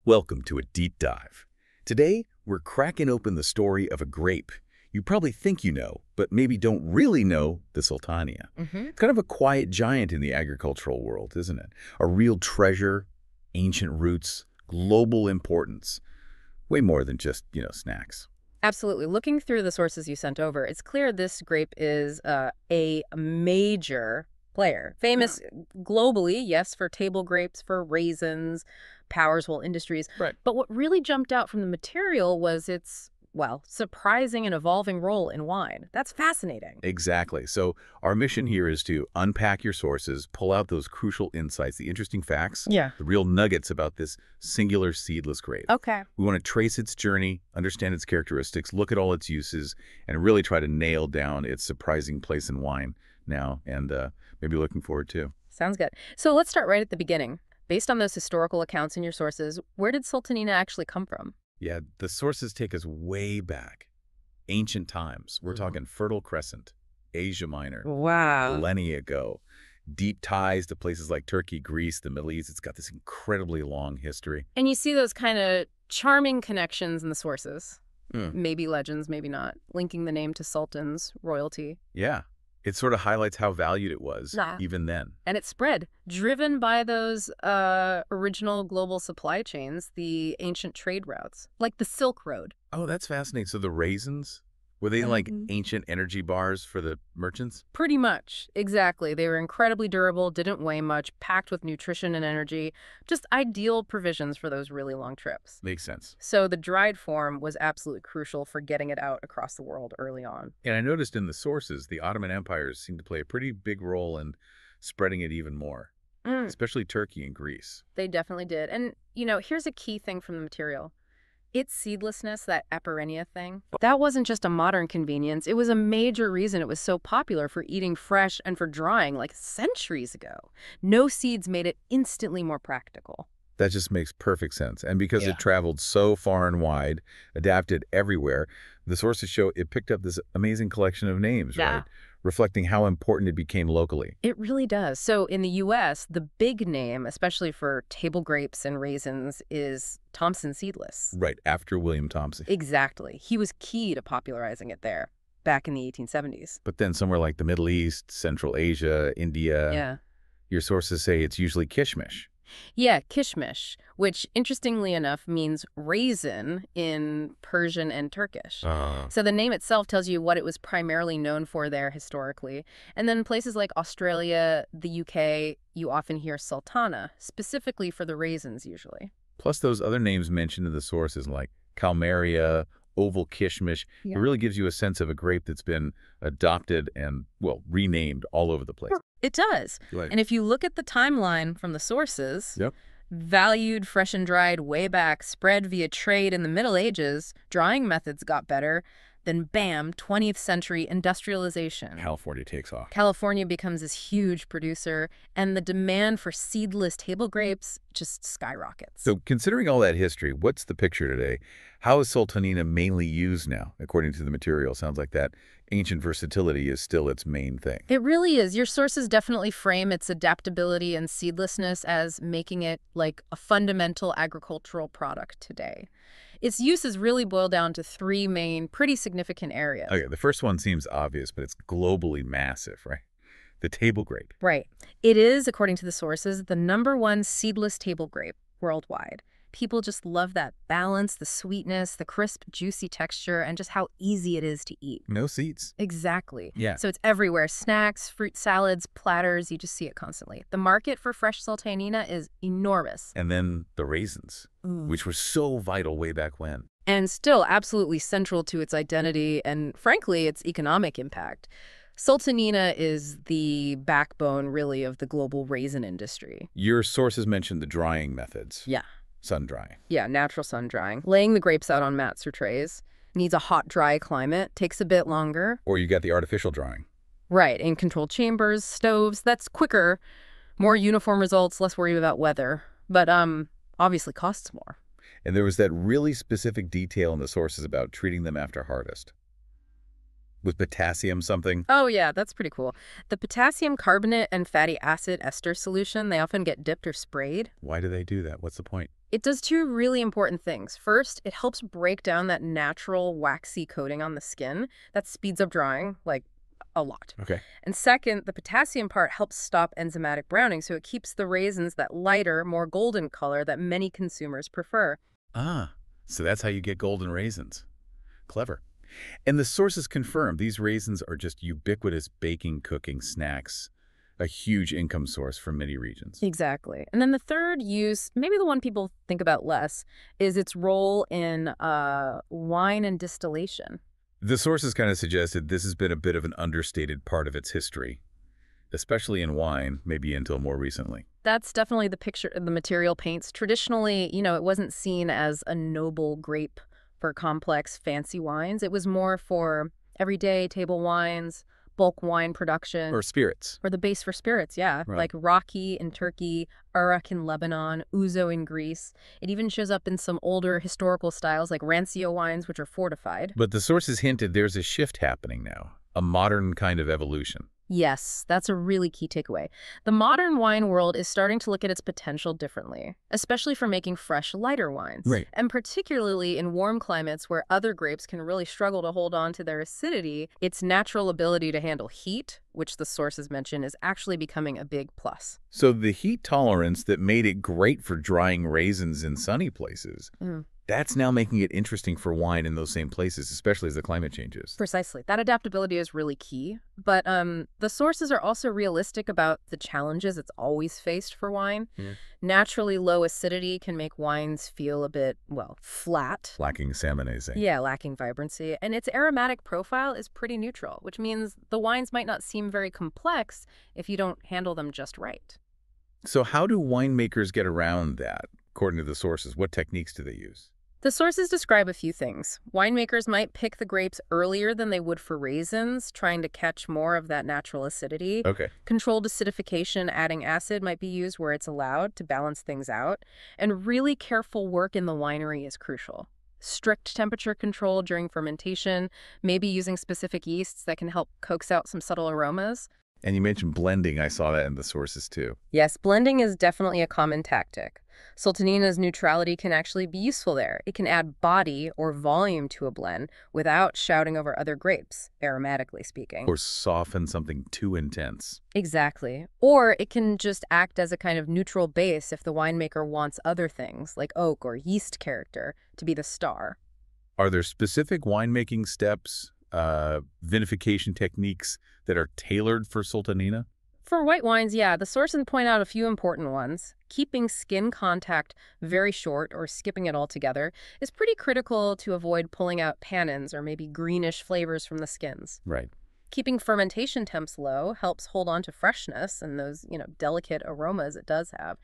Welcome to a deep dive. Today, we're cracking open the story of a grape you probably think you know, but maybe don't really know, the Sultania. It's kind of a quiet giant in the agricultural world, isn't it? A real treasure, ancient roots, global importance. Way more than just, snacks. Absolutely. Looking through the sources you sent over, it's clear this grape is a major player. Famous globally, yes, for table grapes, for raisins, powers whole industries. Right. But what really jumped out from the material was its, well, surprising and evolving role in wine. That's fascinating. Exactly. So our mission here is to unpack your sources, pull out those crucial insights, the interesting facts, Yeah. the real nuggets about this singular seedless grape. Okay. We want to trace its journey, understand its characteristics, look at all its uses, and really try to nail down its surprising place in wine now, and maybe looking forward to. Sounds good. So let's start right at the beginning. Based on those historical accounts in your sources, where did Sultanina actually come from? Yeah, the sources take us way back. Ancient times. We're talking Fertile Crescent, Asia Minor, Wow. millennia ago. Deep ties to places like Turkey, Greece, the Middle East. It's got this incredibly long history. And you see those kind of charming connections in the sources. Mm. Maybe legends, maybe not. Linking the name to sultans, royalty. Yeah, it sort of highlights how valued it was, Nah. even then. And it spread, driven by those original global supply chains, the ancient trade routes, like the Silk Road. Oh, that's fascinating. So the raisins, were they like Mhm. ancient energy bars for the merchants? Pretty much, exactly. They were incredibly durable, didn't weigh much, packed with nutrition and energy, just ideal provisions for those really long trips. Makes sense. So the dried form was absolutely crucial for getting it out across the world early on. And I noticed in the sources, the Ottoman empires seem to play a pretty big role in spreading it even more, especially Turkey and Greece. They definitely did. And, here's a key thing from the material. Its seedlessness, that Aperenia thing, that wasn't just a modern convenience. It was a major reason it was so popular for eating fresh and for drying like centuries ago. No seeds made it instantly more practical. That just makes perfect sense. And because Yeah. it traveled so far and wide, adapted everywhere, the sources show it picked up this amazing collection of names, Yeah. right? Reflecting how important it became locally. It really does. So in the U.S., the big name, especially for table grapes and raisins, is Thompson Seedless. Right, after William Thompson. Exactly. He was key to popularizing it there back in the 1870s. But then somewhere like the Middle East, Central Asia, India, Yeah. your sources say it's usually kishmish. Yeah, kishmish, which interestingly enough means raisin in Persian and Turkish. So the name itself tells you what it was primarily known for there historically. And then places like Australia, the UK, you often hear sultana, specifically for the raisins usually. Plus those other names mentioned in the sources like Kalmaria, Oval Kishmish. Yeah. It really gives you a sense of a grape that's been adopted and, well, renamed all over the place. It does. Right. And if you look at the timeline from the sources, Yep. valued, fresh and dried way back, spread via trade in the Middle Ages, drying methods got better, then bam, 20th century industrialization. California takes off. California becomes this huge producer, and the demand for seedless table grapes just skyrockets. So considering all that history, what's the picture today? How is Sultanina mainly used now, according to the material? Sounds like that ancient versatility is still its main thing. It really is. Your sources definitely frame its adaptability and seedlessness as making it like a fundamental agricultural product today. Its uses really boil down to three main, pretty significant areas. Okay, the first one seems obvious, but it's globally massive, right? The table grape. Right. It is, according to the sources, the #1 seedless table grape worldwide. People just love that balance, the sweetness, the crisp, juicy texture, and just how easy it is to eat. No seeds. Exactly. Yeah. So it's everywhere. Snacks, fruit salads, platters, you just see it constantly. The market for fresh Sultanina is enormous. And then the raisins, which were so vital way back when. And still absolutely central to its identity and, frankly, its economic impact. Sultanina is the backbone, really, of the global raisin industry. Your sources mentioned the drying methods. Yeah. Sun drying. Yeah, natural sun drying. Laying the grapes out on mats or trays. Needs a hot, dry climate. Takes a bit longer. Or you got the artificial drying. Right, in controlled chambers, stoves. That's quicker. More uniform results, less worried about weather. But, obviously costs more. And there was that really specific detail in the sources about treating them after harvest. With potassium something. Oh, yeah, that's pretty cool. The potassium carbonate and fatty acid ester solution, they often get dipped or sprayed. Why do they do that? What's the point? It does two really important things. First, it helps break down that natural waxy coating on the skin that speeds up drying, like a lot. Okay. And second, the potassium part helps stop enzymatic browning, so it keeps the raisins that lighter, more golden color that many consumers prefer. Ah, so that's how you get golden raisins. Clever. And the sources confirm these raisins are just ubiquitous baking, cooking snacks, a huge income source for many regions. Exactly. And then the third use, maybe the one people think about less, is its role in wine and distillation. The sources kind of suggested this has been a bit of an understated part of its history, especially in wine, maybe until more recently. That's definitely the picture the material paints. Traditionally, it wasn't seen as a noble grape for complex, fancy wines. It was more for everyday table wines, bulk wine production. Or spirits. Or the base for spirits, yeah. Right. Like Raki in Turkey, Arak in Lebanon, Ouzo in Greece. It even shows up in some older historical styles like Rancio wines, which are fortified. But the sources hinted there's a shift happening now, a modern kind of evolution. Yes, that's a really key takeaway. The modern wine world is starting to look at its potential differently, especially for making fresh, lighter wines. Right. And particularly in warm climates where other grapes can really struggle to hold on to their acidity, its natural ability to handle heat, which the sources mention, is actually becoming a big plus. So the heat tolerance that made it great for drying raisins in sunny places, that's now making it interesting for wine in those same places, especially as the climate changes. Precisely. That adaptability is really key. But the sources are also realistic about the challenges it's always faced for wine. Naturally low acidity can make wines feel a bit, flat. Lacking salmonese. Yeah, lacking vibrancy. And its aromatic profile is pretty neutral, which means the wines might not seem very complex if you don't handle them just right. So how do winemakers get around that, according to the sources? What techniques do they use? The sources describe a few things. Winemakers might pick the grapes earlier than they would for raisins, trying to catch more of that natural acidity. Okay. Controlled acidification, adding acid, might be used where it's allowed to balance things out. And really careful work in the winery is crucial. Strict temperature control during fermentation, maybe using specific yeasts that can help coax out some subtle aromas. And you mentioned blending. I saw that in the sources too. Yes, blending is definitely a common tactic. Sultanina's neutrality can actually be useful there. It can add body or volume to a blend without shouting over other grapes, aromatically speaking. Or soften something too intense. Exactly. Or it can just act as a kind of neutral base if the winemaker wants other things, like oak or yeast character, to be the star. Are there specific winemaking steps, vinification techniques that are tailored for Sultanina? For white wines, yeah, the sources point out a few important ones. Keeping skin contact very short or skipping it altogether is pretty critical to avoid pulling out tannins or maybe greenish flavors from the skins. Right. Keeping fermentation temps low helps hold on to freshness and those, delicate aromas it does have.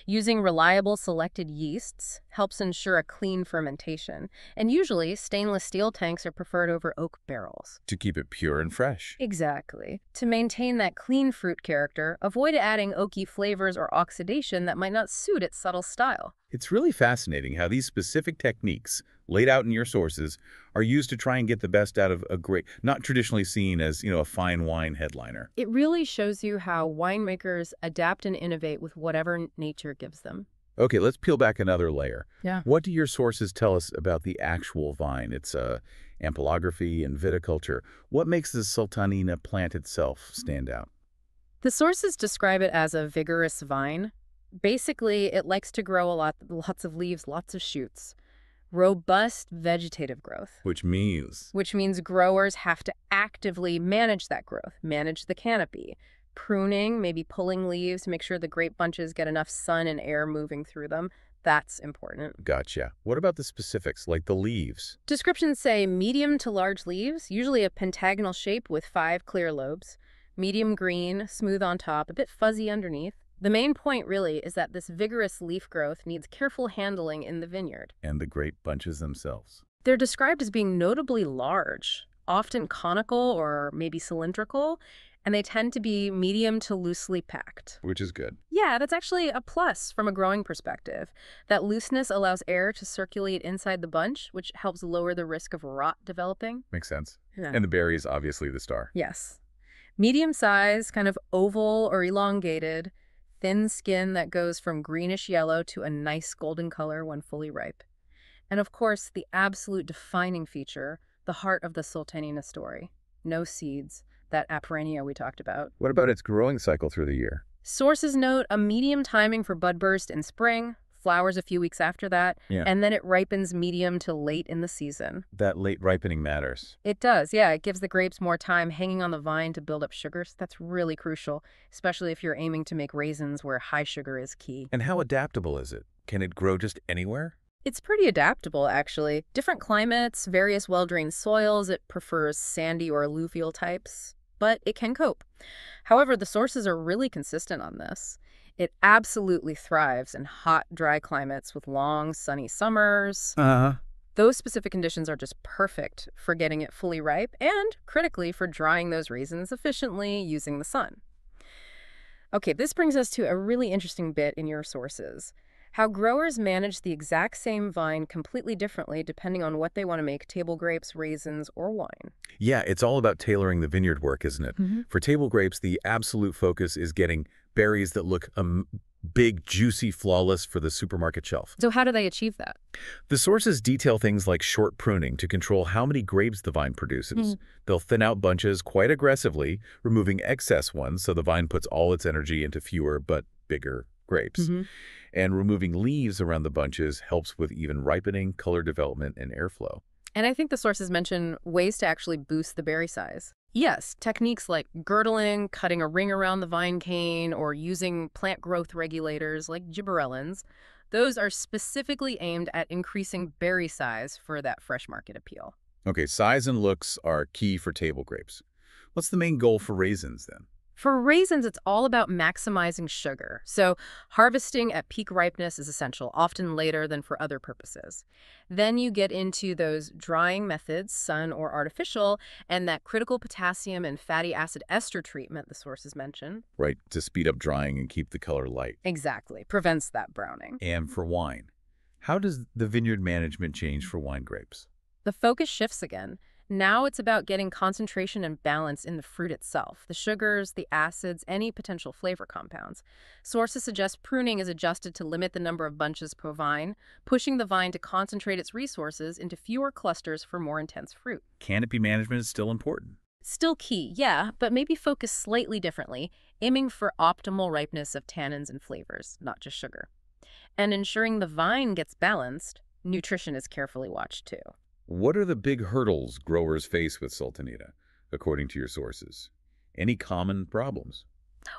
Using reliable selected yeasts helps ensure a clean fermentation. And usually, stainless steel tanks are preferred over oak barrels. To keep it pure and fresh. Exactly. To maintain that clean fruit character, avoid adding oaky flavors or oxidation that might not suit its subtle style. It's really fascinating how these specific techniques laid out in your sources are used to try and get the best out of a grape, not traditionally seen as, a fine wine headliner. It really shows you how winemakers adapt and innovate with whatever nature gives them. Okay, let's peel back another layer. Yeah. What do your sources tell us about the actual vine? It's ampelography and viticulture. What makes the Sultanina plant itself stand out? The sources describe it as a vigorous vine. Basically, it likes to grow lots of leaves, lots of shoots. Robust vegetative growth. Which means Growers have to actively manage that growth, manage the canopy. Pruning, maybe pulling leaves to make sure the grape bunches get enough sun and air moving through them. That's important. Gotcha. What about the specifics, like the leaves? Descriptions say medium to large leaves, usually a pentagonal shape with 5 clear lobes. Medium green, smooth on top, a bit fuzzy underneath. The main point, really, is that this vigorous leaf growth needs careful handling in the vineyard. And the grape bunches themselves. They're described as being notably large, often conical or maybe cylindrical, and they tend to be medium to loosely packed. Which is good. Yeah, that's actually a plus from a growing perspective. That looseness allows air to circulate inside the bunch, which helps lower the risk of rot developing. Makes sense. Yeah. And the berry is obviously the star. Yes. Medium size, kind of oval or elongated, thin skin that goes from greenish yellow to a nice golden color when fully ripe. And of course, the absolute defining feature, the heart of the Sultanina story. No seeds, that aperennia we talked about. What about its growing cycle through the year? Sources note a medium timing for bud burst in spring, flowers a few weeks after that, and then it ripens medium to late in the season. That late ripening matters. It does, yeah. It gives the grapes more time hanging on the vine to build up sugars. That's really crucial, especially if you're aiming to make raisins where high sugar is key. And how adaptable is it? Can it grow just anywhere? It's pretty adaptable, actually. Different climates, various well-drained soils. It prefers sandy or alluvial types, but it can cope. However, the sources are really consistent on this. It absolutely thrives in hot, dry climates with long, sunny summers. Those specific conditions are just perfect for getting it fully ripe and, critically, for drying those raisins efficiently using the sun. Okay, this brings us to a really interesting bit in your sources. How growers manage the exact same vine completely differently depending on what they want to make table grapes, raisins, or wine. Yeah, it's all about tailoring the vineyard work, isn't it? For table grapes, the absolute focus is getting berries that look big, juicy, flawless for the supermarket shelf. So how do they achieve that? The sources detail things like short pruning to control how many grapes the vine produces. They'll thin out bunches quite aggressively, removing excess ones so the vine puts all its energy into fewer but bigger grapes. And removing leaves around the bunches helps with even ripening, color development, and airflow. And I think the sources mention ways to actually boost the berry size. Yes, techniques like girdling, cutting a ring around the vine cane, or using plant growth regulators like gibberellins, those are specifically aimed at increasing berry size for that fresh market appeal. Okay, size and looks are key for table grapes. What's the main goal for raisins then? For raisins, it's all about maximizing sugar. So harvesting at peak ripeness is essential, often later than for other purposes. Then you get into those drying methods, sun or artificial, and that critical potassium and fatty acid ester treatment the sources mention. Right, to speed up drying and keep the color light. Exactly, prevents that browning. And for wine, how does the vineyard management change for wine grapes? The focus shifts again. Now it's about getting concentration and balance in the fruit itself, the sugars, the acids, any potential flavor compounds. Sources suggest pruning is adjusted to limit the number of bunches per vine, pushing the vine to concentrate its resources into fewer clusters for more intense fruit. Canopy management is still important. Still key, yeah, but maybe focused slightly differently, aiming for optimal ripeness of tannins and flavors, not just sugar. And ensuring the vine gets balanced, nutrition is carefully watched too. What are the big hurdles growers face with Sultanita, according to your sources? Any common problems?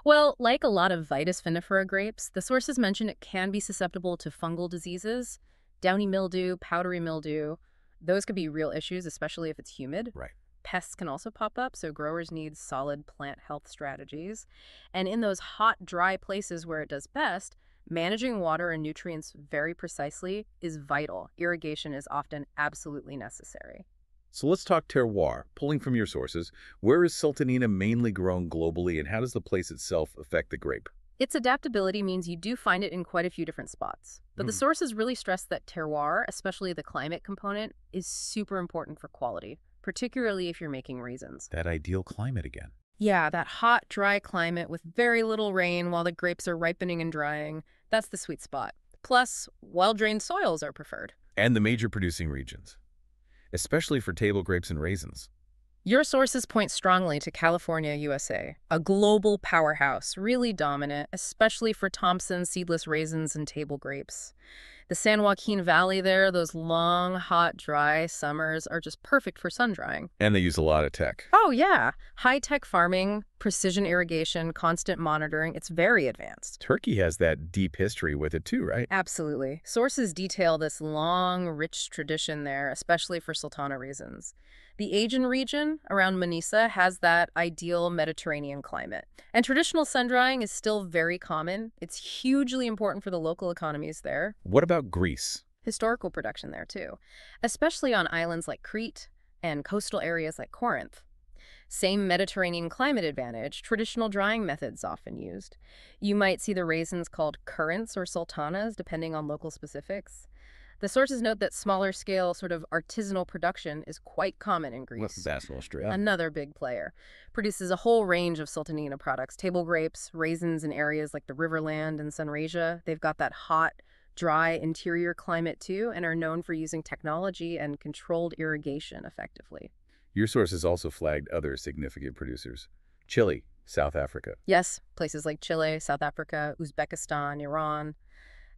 Well, like a lot of Vitis vinifera grapes, the sources mention it can be susceptible to fungal diseases, downy mildew, powdery mildew. Those could be real issues, especially if it's humid. Right. Pests can also pop up, so growers need solid plant health strategies. And in those hot, dry places where it does best, managing water and nutrients very precisely is vital. Irrigation is often absolutely necessary. So let's talk terroir. Pulling from your sources, where is Sultanita mainly grown globally, and how does the place itself affect the grape? Its adaptability means you do find it in quite a few different spots. But the sources really stress that terroir, especially the climate component, is super important for quality, particularly if you're making raisins. That ideal climate again. Yeah, that hot, dry climate with very little rain while the grapes are ripening and drying, that's the sweet spot. Plus, well-drained soils are preferred. And the major producing regions, especially for table grapes and raisins. Your sources point strongly to California, USA, a global powerhouse, really dominant, especially for Thompson seedless raisins and table grapes. The San Joaquin Valley there, those long, hot, dry summers are just perfect for sun drying. And they use a lot of tech. Oh, yeah. High-tech farming, precision irrigation, constant monitoring. It's very advanced. Turkey has that deep history with it too, right? Absolutely. Sources detail this long, rich tradition there, especially for Sultana raisins. The Aegean region around Manisa has that ideal Mediterranean climate. And traditional sun drying is still very common. It's hugely important for the local economies there. What about Greece? Historical production there, too, especially on islands like Crete and coastal areas like Corinth. Same Mediterranean climate advantage, traditional drying methods often used. You might see the raisins called currants or sultanas, depending on local specifics. The sources note that smaller scale sort of artisanal production is quite common in Greece. That's Austria. Another big player. Produces a whole range of Sultanina products. Table grapes, raisins in areas like the Riverland and Sunraysia. They've got that hot, dry interior climate too, and are known for using technology and controlled irrigation effectively. Your sources also flagged other significant producers. Chile, South Africa. Yes, places like Chile, South Africa, Uzbekistan, Iran.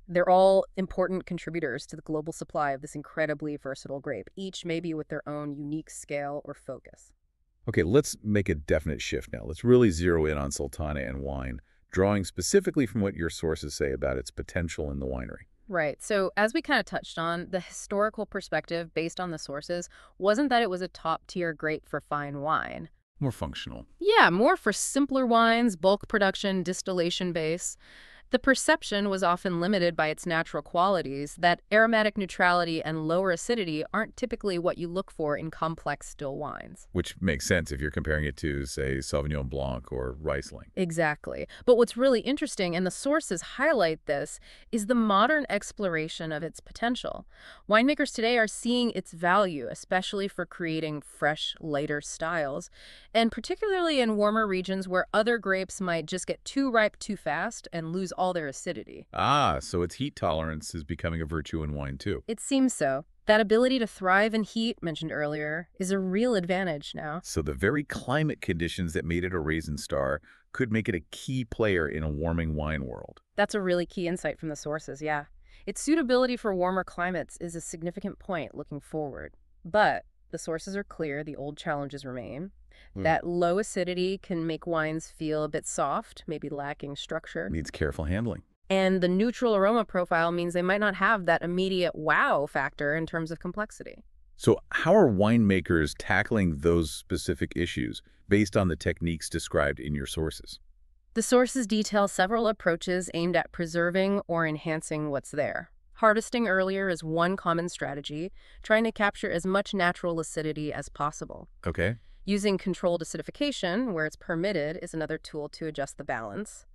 They're all important contributors to the global supply of this incredibly versatile grape, each maybe with their own unique scale or focus. Okay, let's make a definite shift now. Let's really zero in on Sultana and wine, drawing specifically from what your sources say about its potential in the winery. Right. So as we kind of touched on, the historical perspective based on the sources wasn't that it was a top-tier grape for fine wine. More functional. Yeah, more for simpler wines, bulk production, distillation base. The perception was often limited by its natural qualities, that aromatic neutrality and lower acidity aren't typically what you look for in complex still wines. Which makes sense if you're comparing it to, say, Sauvignon Blanc or Riesling. Exactly. But what's really interesting, and the sources highlight this, is the modern exploration of its potential. Winemakers today are seeing its value, especially for creating fresh, lighter styles, and particularly in warmer regions where other grapes might just get too ripe too fast and lose all their acidity. Ah, so its heat tolerance is becoming a virtue in wine, too. It seems so. That ability to thrive in heat, mentioned earlier, is a real advantage now. So the very climate conditions that made it a raisin star could make it a key player in a warming wine world. That's a really key insight from the sources, yeah. Its suitability for warmer climates is a significant point looking forward. But the sources are clear, the old challenges remain. That low acidity can make wines feel a bit soft, maybe lacking structure. Needs careful handling. And the neutral aroma profile means they might not have that immediate wow factor in terms of complexity. So how are winemakers tackling those specific issues based on the techniques described in your sources? The sources detail several approaches aimed at preserving or enhancing what's there. Harvesting earlier is one common strategy, trying to capture as much natural acidity as possible. Okay. Using controlled acidification, where it's permitted, is another tool to adjust the balance.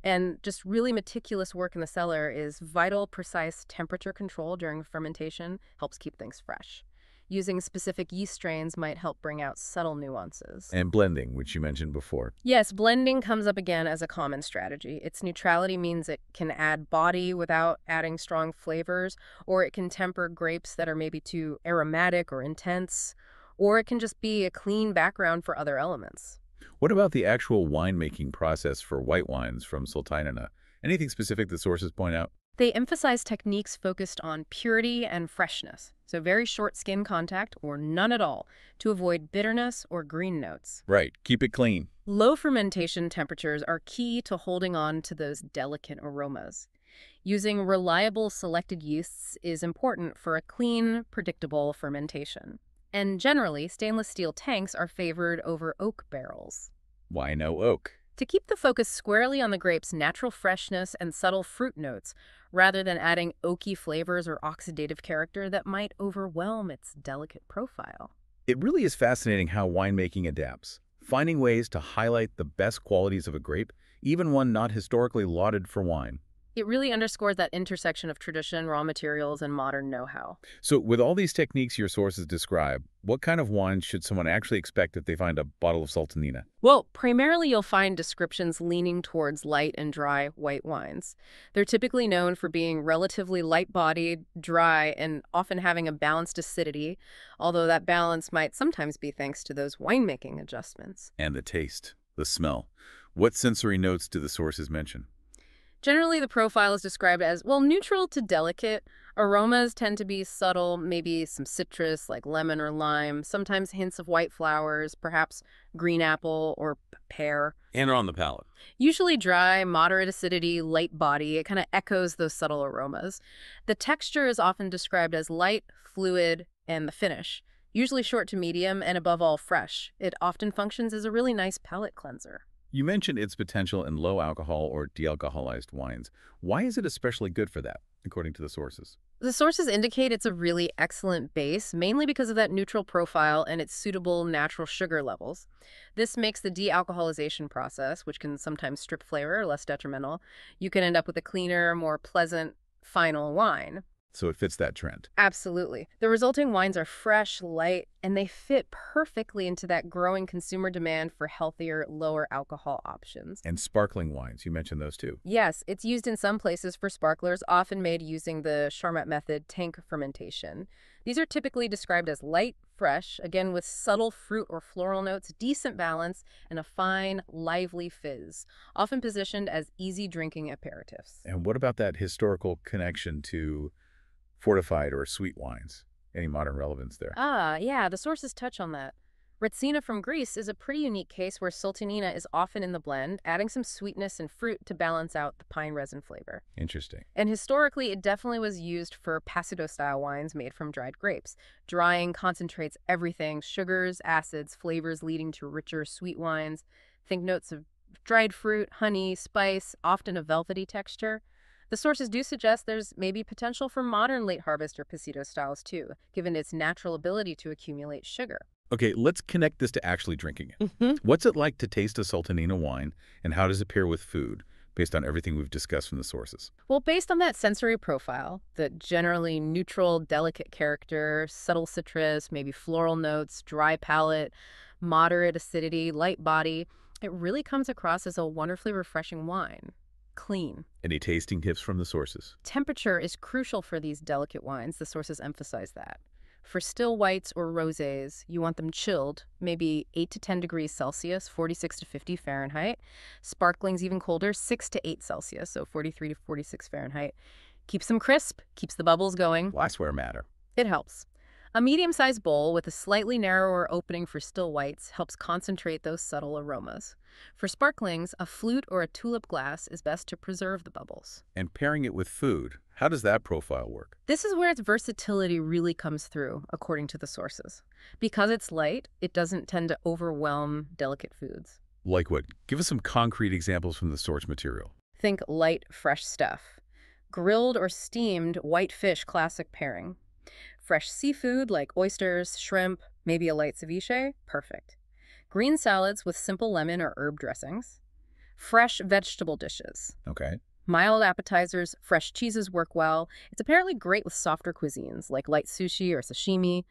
And just really meticulous work in the cellar is vital, precise temperature control during fermentation helps keep things fresh. Using specific yeast strains might help bring out subtle nuances. And blending, which you mentioned before. Yes, blending comes up again as a common strategy. Its neutrality means it can add body without adding strong flavors, or it can temper grapes that are maybe too aromatic or intense, or it can just be a clean background for other elements. What about the actual winemaking process for white wines from Sultanina? Anything specific the sources point out? They emphasize techniques focused on purity and freshness, so very short skin contact or none at all, to avoid bitterness or green notes. Right, keep it clean. Low fermentation temperatures are key to holding on to those delicate aromas. Using reliable selected yeasts is important for a clean, predictable fermentation. And generally, stainless steel tanks are favored over oak barrels. Why no oak? To keep the focus squarely on the grape's natural freshness and subtle fruit notes, rather than adding oaky flavors or oxidative character that might overwhelm its delicate profile. It really is fascinating how winemaking adapts, finding ways to highlight the best qualities of a grape, even one not historically lauded for wine. It really underscores that intersection of tradition, raw materials, and modern know-how. So with all these techniques your sources describe, what kind of wine should someone actually expect if they find a bottle of Sultanina? Well, primarily you'll find descriptions leaning towards light and dry white wines. They're typically known for being relatively light-bodied, dry, and often having a balanced acidity, although that balance might sometimes be thanks to those winemaking adjustments. And the taste, the smell. What sensory notes do the sources mention? Generally, the profile is described as, well, neutral to delicate. Aromas tend to be subtle, maybe some citrus like lemon or lime, sometimes hints of white flowers, perhaps green apple or pear. And on the palate. Usually dry, moderate acidity, light body. It kind of echoes those subtle aromas. The texture is often described as light, fluid, and the finish, usually short to medium and above all fresh. It often functions as a really nice palate cleanser. You mentioned its potential in low alcohol or de-alcoholized wines. Why is it especially good for that, according to the sources? The sources indicate it's a really excellent base, mainly because of that neutral profile and its suitable natural sugar levels. This makes the de-alcoholization process, which can sometimes strip flavor, less detrimental. You can end up with a cleaner, more pleasant final wine. so it fits that trend. Absolutely. The resulting wines are fresh, light, and they fit perfectly into that growing consumer demand for healthier, lower alcohol options. And sparkling wines, you mentioned those too. Yes, it's used in some places for sparklers, often made using the Charmat method tank fermentation. These are typically described as light, fresh, again with subtle fruit or floral notes, decent balance, and a fine, lively fizz, often positioned as easy drinking aperitifs. And what about that historical connection to fortified or sweet wines? Any modern relevance there? Yeah, the sources touch on that. Retsina from Greece is a pretty unique case where Sultanina is often in the blend, adding some sweetness and fruit to balance out the pine resin flavor. Interesting. And historically, it definitely was used for Passido-style wines made from dried grapes. Drying concentrates everything, sugars, acids, flavors leading to richer sweet wines. Think notes of dried fruit, honey, spice, often a velvety texture. The sources do suggest there's maybe potential for modern late harvest or Pasito styles too, given its natural ability to accumulate sugar. Okay, let's connect this to actually drinking it. Mm-hmm. What's it like to taste a Sultanina wine, and how does it pair with food, based on everything we've discussed from the sources? Well, based on that sensory profile, the generally neutral, delicate character, subtle citrus, maybe floral notes, dry palate, moderate acidity, light body, it really comes across as a wonderfully refreshing wine. Clean. Any tasting tips from the sources? Temperature is crucial for these delicate wines. The sources emphasize that. For still whites or rosés, you want them chilled, maybe 8 to 10 degrees Celsius, 46 to 50 Fahrenheit. Sparklings even colder, 6 to 8 Celsius, so 43 to 46 Fahrenheit. Keeps them crisp, keeps the bubbles going. Glassware matter. It helps. A medium-sized bowl with a slightly narrower opening for still whites helps concentrate those subtle aromas. For sparklings, a flute or a tulip glass is best to preserve the bubbles. And pairing it with food, how does that profile work? This is where its versatility really comes through, according to the sources. Because it's light, it doesn't tend to overwhelm delicate foods. Like what? Give us some concrete examples from the source material. Think light, fresh stuff. Grilled or steamed white fish classic pairing. Fresh seafood like oysters, shrimp, maybe a light ceviche, perfect. Green salads with simple lemon or herb dressings. Fresh vegetable dishes. Okay. Mild appetizers, fresh cheeses work well. It's apparently great with softer cuisines like light sushi or sashimi.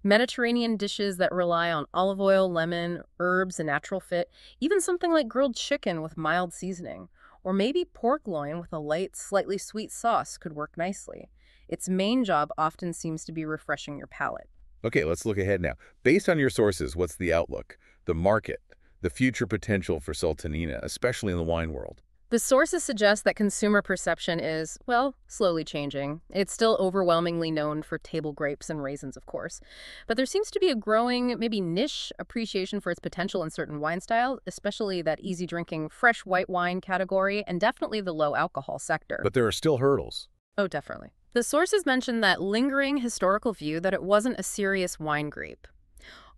Mediterranean dishes that rely on olive oil, lemon, herbs, a natural fit. Even something like grilled chicken with mild seasoning. Or maybe pork loin with a light, slightly sweet sauce could work nicely. Its main job often seems to be refreshing your palate. Okay, let's look ahead now. Based on your sources, what's the outlook, the market, the future potential for Sultanina, especially in the wine world? The sources suggest that consumer perception is, well, slowly changing. It's still overwhelmingly known for table grapes and raisins, of course. But there seems to be a growing, maybe niche appreciation for its potential in certain wine styles, especially that easy-drinking fresh white wine category and definitely the low-alcohol sector. But there are still hurdles. Oh, definitely. The sources mention that lingering historical view that it wasn't a serious wine grape.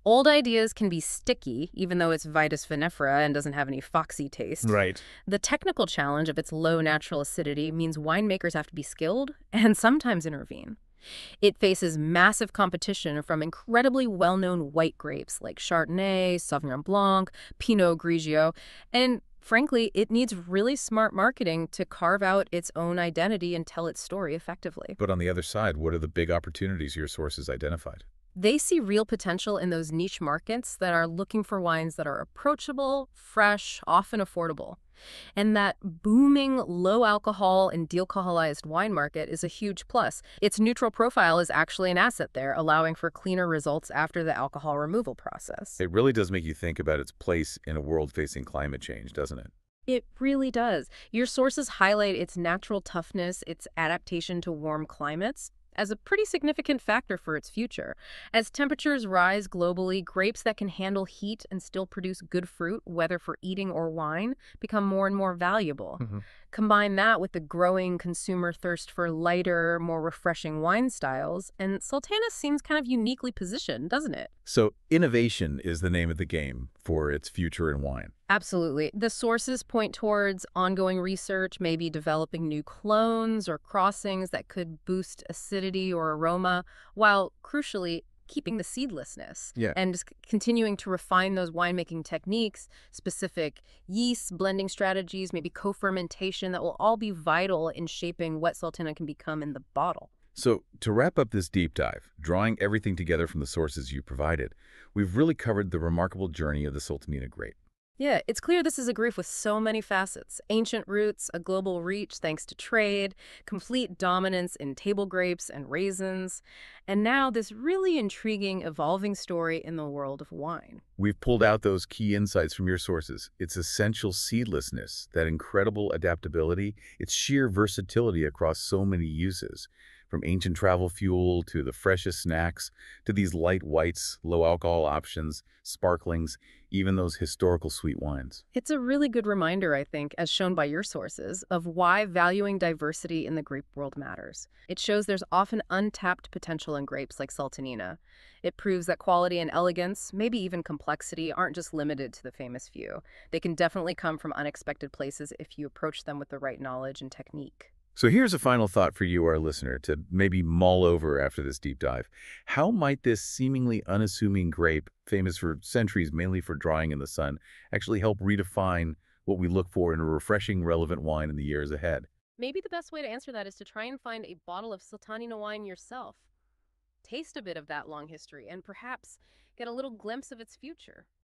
Old ideas can be sticky, even though it's Vitis vinifera and doesn't have any foxy taste. Right. The technical challenge of its low natural acidity means winemakers have to be skilled and sometimes intervene. It faces massive competition from incredibly well-known white grapes like Chardonnay, Sauvignon Blanc, Pinot Grigio, and frankly, it needs really smart marketing to carve out its own identity and tell its story effectively. But on the other side, what are the big opportunities your sources identified? They see real potential in those niche markets that are looking for wines that are approachable, fresh, often affordable. And that booming low-alcohol and dealcoholized wine market is a huge plus. Its neutral profile is actually an asset there, allowing for cleaner results after the alcohol removal process. It really does make you think about its place in a world facing climate change, doesn't it? It really does. Your sources highlight its natural toughness, its adaptation to warm climates, as a pretty significant factor for its future. As temperatures rise globally, grapes that can handle heat and still produce good fruit, whether for eating or wine, become more and more valuable. Combine that with the growing consumer thirst for lighter, more refreshing wine styles, and Sultana seems kind of uniquely positioned, doesn't it? So innovation is the name of the game for its future in wine. Absolutely. The sources point towards ongoing research, maybe developing new clones or crossings that could boost acidity or aroma, while crucially keeping the seedlessness and just continuing to refine those winemaking techniques, specific yeasts, blending strategies, maybe co-fermentation that will all be vital in shaping what Sultana can become in the bottle. So, to wrap up this deep dive, drawing everything together from the sources you provided, we've really covered the remarkable journey of the Sultanina grape. Yeah, it's clear this is a grape with so many facets. Ancient roots, a global reach thanks to trade, complete dominance in table grapes and raisins, and now this really intriguing, evolving story in the world of wine. We've pulled out those key insights from your sources. Its essential seedlessness, that incredible adaptability, its sheer versatility across so many uses, from ancient travel fuel to the freshest snacks to these light whites, low alcohol options, sparklings, even those historical sweet wines. It's a really good reminder, I think, as shown by your sources, of why valuing diversity in the grape world matters. It shows there's often untapped potential in grapes like Sultanina. It proves that quality and elegance, maybe even complexity, aren't just limited to the famous few. They can definitely come from unexpected places if you approach them with the right knowledge and technique. So here's a final thought for you, our listener, to maybe mull over after this deep dive. How might this seemingly unassuming grape, famous for centuries mainly for drying in the sun, actually help redefine what we look for in a refreshing, relevant wine in the years ahead? Maybe the best way to answer that is to try and find a bottle of Sultanina wine yourself. Taste a bit of that long history and perhaps get a little glimpse of its future.